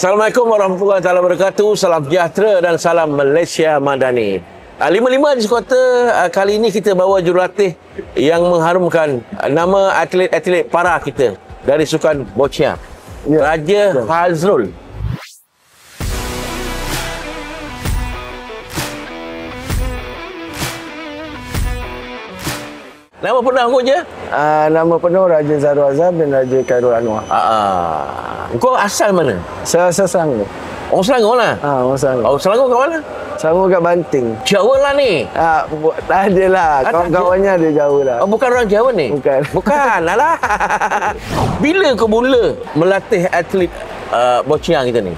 Assalamualaikum warahmatullahi wabarakatuh. Salam sejahtera dan salam Malaysia Madani. 55 di Sekota, kali ini kita bawa jurulatih yang mengharumkan nama atlet-atlet para kita dari sukan boccia. Raja Fazrul. Nama penuh aku je? Nama penuh Raja Zarul Azhar bin Raja Khairul Anwar. Kau asal mana? Saya asal Selangor. Orang Selangor lah? Orang Selangor. Oh, Selangor kat mana? Selangor kat Banting. Jawa lah ni? Tak ada lah. Kawan-kawannya ada Jawa lah. Oh, bukan orang Jawa ni? Bukan. Bukan, alah. Bila kau mula melatih atlet boccia kita ni?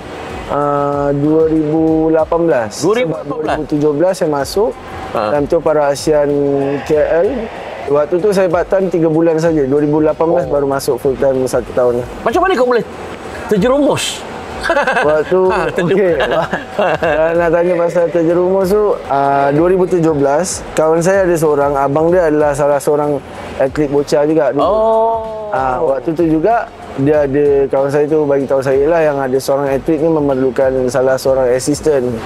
2018. 2017 saya masuk. Dan tu para ASEAN KL. Waktu tu saya part time 3 bulan saja. 2018 baru masuk full time 1 tahun. Macam mana kau boleh terjerumus? Waktu okey. Nak tanya pasal terjerumus tu 2017 kawan saya ada seorang, abang dia adalah salah seorang atlet boccia juga dulu. Waktu tu juga dia ada, kawan saya tu bagi tahu saya lah yang ada seorang atlet ni memerlukan salah seorang assistant.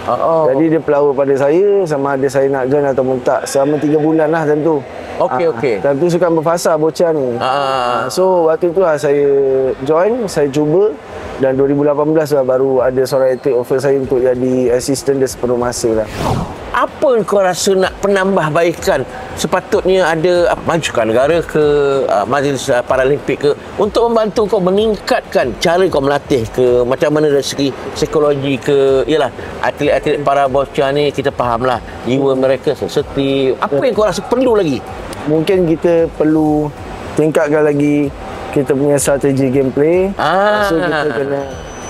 Jadi dia pelawak pada saya sama ada saya nak join ataupun tak selama 3 bulan lah tentu. Okey. Tapi sukan berfasa boccia ni. So waktu tu lah saya join, saya cuba dan 2018 lah baru ada seorang atlet offer saya untuk jadi assistant dia sepenuh masa lah. Apa kau rasa nak penambahbaikan? Sepatutnya ada majukan negara ke Majlis Paralimpik ke untuk membantu kau meningkatkan cara kau melatih ke, macam mana dari segi psikologi ke. Yalah, atlet-atlet para boccia ni kita fahamlah jiwa mereka sensitif. Apa yang kau rasa perlu lagi? Mungkin kita perlu tingkatkan lagi kita punya strategi gameplay. So kita kena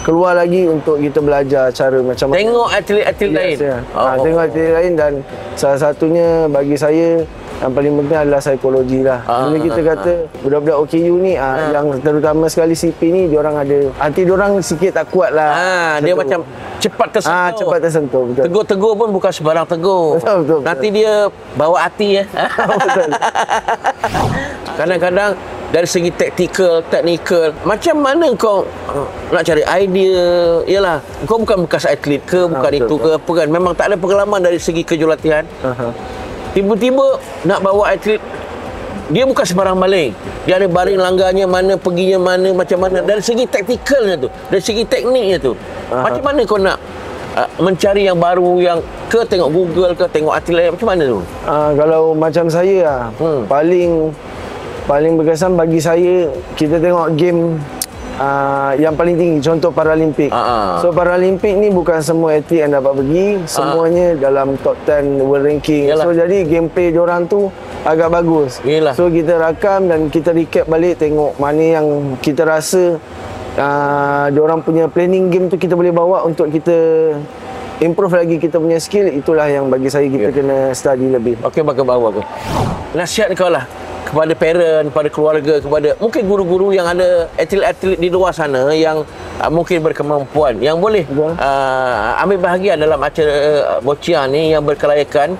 keluar lagi untuk kita belajar cara macam mana. Tengok atlet-atlet lain. Tengok atlet lain dan salah satunya bagi saya yang paling penting adalah psikologi lah. Bila kita kata budak-budak OKU ni yang terutama sekali CP ni, diorang ada hati diorang sikit tak kuat lah. Dia macam cepat tersentuh. Cepat tersentuh, betul. Tegur-tegur pun bukan sebarang tegur. Betul. Nanti dia bawa hati ya. Betul. Kadang-kadang dari segi teknikal, macam mana kau nak cari idea? Yalah, kau bukan bekas atlet ke, bukan itu ke apa kan, memang tak ada pengalaman dari segi kejurulatihan. Tiba-tiba nak bawa atlet, dia bukan sebarang baling. Dia ada baring langgarnya mana, perginya mana, macam mana. Dari segi taktikalnya tu, dari segi tekniknya tu, macam mana kau nak mencari yang baru, yang ke tengok Google ke tengok atlet, macam mana tu? Kalau macam saya paling berkesan bagi saya, kita tengok game yang paling tinggi, contoh Paralimpik. So Paralimpik ni bukan semua atlet yang dapat pergi, semuanya dalam top 10 world ranking. So jadi gameplay diorang tu agak bagus. So kita rakam dan kita recap balik, tengok mana yang kita rasa diorang punya planning game tu kita boleh bawa untuk kita improve lagi kita punya skill. Itulah yang bagi saya kita kena study lebih. Okey, bagi bawa aku. Nasihat kau lah kepada parent, kepada keluarga, kepada mungkin guru-guru yang ada atlet-atlet di luar sana yang mungkin berkemampuan, yang boleh ambil bahagian dalam acara boccia ni yang berkelayakan,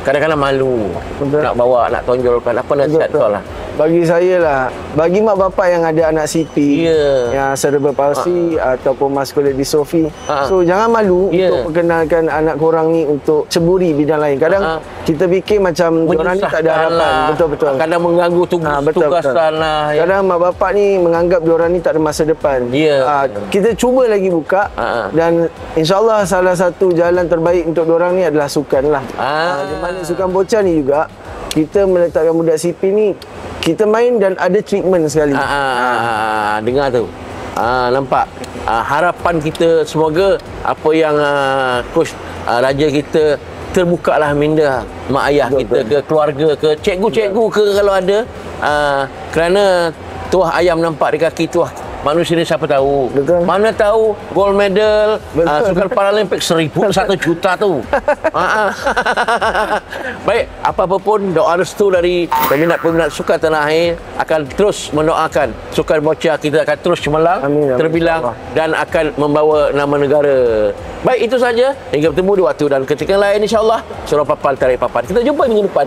kadang-kadang malu nak bawa, nak tonjolkan. Apa nasihat kau lah? Bagi saya lah, bagi mak bapak yang ada anak CP yang cerebral palsy ataupun muscular dystrophy, so jangan malu untuk perkenalkan anak korang ni untuk ceburi bidang lain. Kadang kita fikir macam diorang ni tak ada harapan. Betul-betul. Kadang mengganggu tugasan lah. Kadang mak bapak ni menganggap diorang ni tak ada masa depan. Kita cuba lagi buka dan insyaAllah salah satu jalan terbaik untuk diorang ni adalah sukan lah. Di mana sukan boccia ni juga kita meletakkan budak CP ni, kita main dan ada treatment sekali. Dengar tu. Nampak. Harapan kita semoga apa yang coach Raja kita terbukalah minda mak ayah kita ke, keluarga ke, cikgu-cikgu ke kalau ada. Kerana tuah ayam nampak di kaki tuah manusia ni siapa tahu. Mana tahu gold medal sukan Paralimpik 1 juta tu. Baik, apa-apa pun doa restu dari peminat-peminat sukan tanah air akan terus mendoakan sukan boccia kita akan terus cemerlang, terbilang dan akan membawa nama negara. Baik, itu saja. Hingga bertemu di waktu dan ketika lain, insya-Allah. Surah Papal tarik papan. Kita jumpa minggu depan.